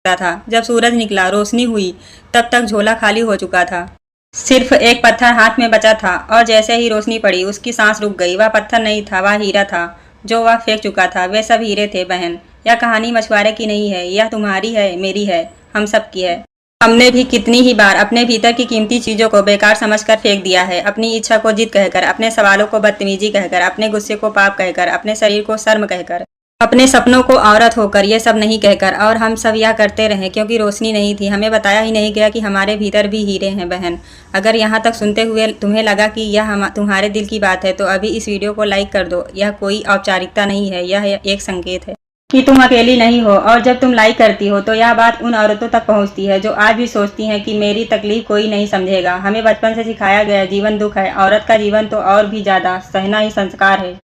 था। जब सूरज निकला, रोशनी हुई, तब तक झोला खाली हो चुका था। सिर्फ एक पत्थर हाथ में बचा था और जैसे ही रोशनी पड़ी उसकी सांस रुक गई। वह पत्थर नहीं था, वह हीरा था जो वह फेंक चुका था। वे सब हीरे थे बहन। यह कहानी मछुआरे की नहीं है, यह तुम्हारी है, मेरी है, हम सब की है। हमने भी कितनी ही बार अपने भीतर की कीमती चीजों को बेकार समझकर फेंक दिया है। अपनी इच्छा को जिद कहकर, अपने सवालों को बदतमीजी कहकर, अपने गुस्से को पाप कहकर, अपने शरीर को शर्म कहकर, अपने सपनों को औरत होकर, ये सब नहीं कहकर। और हम सब यह करते रहे क्योंकि रोशनी नहीं थी। हमें बताया ही नहीं गया कि हमारे भीतर भी हीरे हैं बहन। अगर यहाँ तक सुनते हुए तुम्हें लगा कि यह तुम्हारे दिल की बात है तो अभी इस वीडियो को लाइक कर दो। यह कोई औपचारिकता नहीं है, यह एक संकेत है कि तुम अकेली नहीं हो। और जब तुम लाइक करती हो तो यह बात उन औरतों तक पहुंचती है जो आज भी सोचती हैं कि मेरी तकलीफ कोई नहीं समझेगा। हमें बचपन से सिखाया गया जीवन दुख है, औरत का जीवन तो और भी ज्यादा, सहना ही संस्कार है,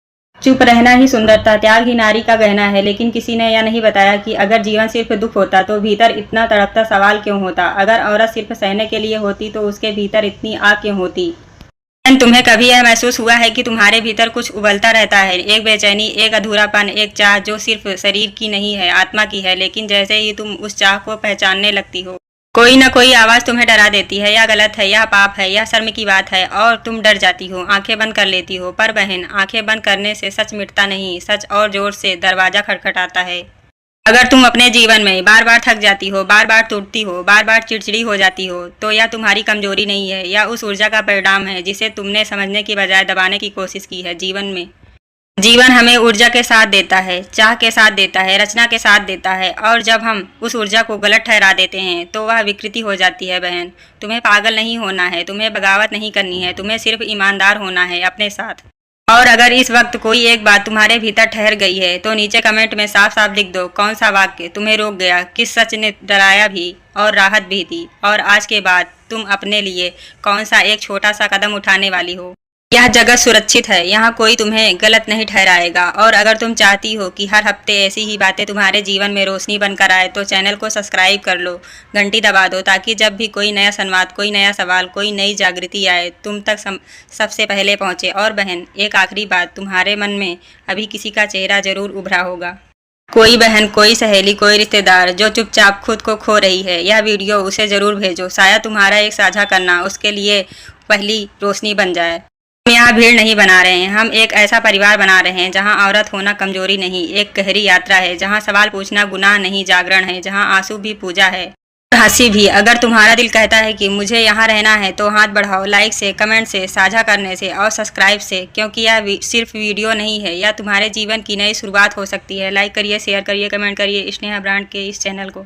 चुप रहना ही सुंदरता, त्याग ही नारी का गहना है। लेकिन किसी ने यह नहीं बताया कि अगर जीवन सिर्फ दुख होता तो भीतर इतना तड़पता सवाल क्यों होता। अगर औरत सिर्फ सहने के लिए होती तो उसके भीतर इतनी आग क्यों होती। तुम्हें कभी यह महसूस हुआ है कि तुम्हारे भीतर कुछ उबलता रहता है, एक बेचैनी, एक अधूरापन, एक चाह जो सिर्फ शरीर की नहीं है, आत्मा की है। लेकिन जैसे ही तुम उस चाह को पहचानने लगती हो, कोई न कोई आवाज तुम्हें डरा देती है। यह गलत है, यह पाप है, यह शर्म की बात है और तुम डर जाती हो, आंखें बंद कर लेती हो। पर बहन, आंखें बंद करने से सच मिटता नहीं, सच और जोर से दरवाजा खटखटाता है। अगर तुम अपने जीवन में बार बार थक जाती हो, बार बार टूटती हो, बार बार चिड़चिड़ी हो जाती हो, तो यह तुम्हारी कमजोरी नहीं है, यह उस ऊर्जा का परिणाम है जिसे तुमने समझने की बजाय दबाने की कोशिश की है। जीवन हमें ऊर्जा के साथ देता है, चाह के साथ देता है, रचना के साथ देता है। और जब हम उस ऊर्जा को गलत ठहरा देते हैं तो वह विकृति हो जाती है बहन। तुम्हें पागल नहीं होना है, तुम्हें बगावत नहीं करनी है, तुम्हें सिर्फ ईमानदार होना है अपने साथ। और अगर इस वक्त कोई एक बात तुम्हारे भीतर ठहर गई है तो नीचे कमेंट में साफ साफ लिख दो कौन सा वाक्य तुम्हें रोक गया, किस सच ने डराया भी और राहत भी दी। और आज के बाद तुम अपने लिए कौन सा एक छोटा सा कदम उठाने वाली हो। यह जगत सुरक्षित है, यहाँ कोई तुम्हें गलत नहीं ठहराएगा। और अगर तुम चाहती हो कि हर हफ्ते ऐसी ही बातें तुम्हारे जीवन में रोशनी बनकर आए तो चैनल को सब्सक्राइब कर लो, घंटी दबा दो, ताकि जब भी कोई नया संवाद, कोई नया सवाल, कोई नई जागृति आए तुम तक सबसे पहले पहुँचे। और बहन, एक आखिरी बात, तुम्हारे मन में अभी किसी का चेहरा जरूर उभरा होगा। कोई बहन, कोई सहेली, कोई रिश्तेदार जो चुपचाप खुद को खो रही है। यह वीडियो उसे जरूर भेजो, शायद तुम्हारा एक साझा करना उसके लिए पहली रोशनी बन जाए। हम यहाँ भीड़ नहीं बना रहे हैं, हम एक ऐसा परिवार बना रहे हैं जहाँ औरत होना कमजोरी नहीं, एक गहरी यात्रा है, जहाँ सवाल पूछना गुनाह नहीं, जागरण है, जहाँ आंसू भी पूजा है और हंसी भी। अगर तुम्हारा दिल कहता है कि मुझे यहाँ रहना है तो हाथ बढ़ाओ, लाइक से, कमेंट से, साझा करने से और सब्सक्राइब से, क्योंकि यह सिर्फ वीडियो नहीं है, यह तुम्हारे जीवन की नई शुरुआत हो सकती है। लाइक करिए, शेयर करिए, कमेंट करिए स्नेहा ब्रांड के इस चैनल को।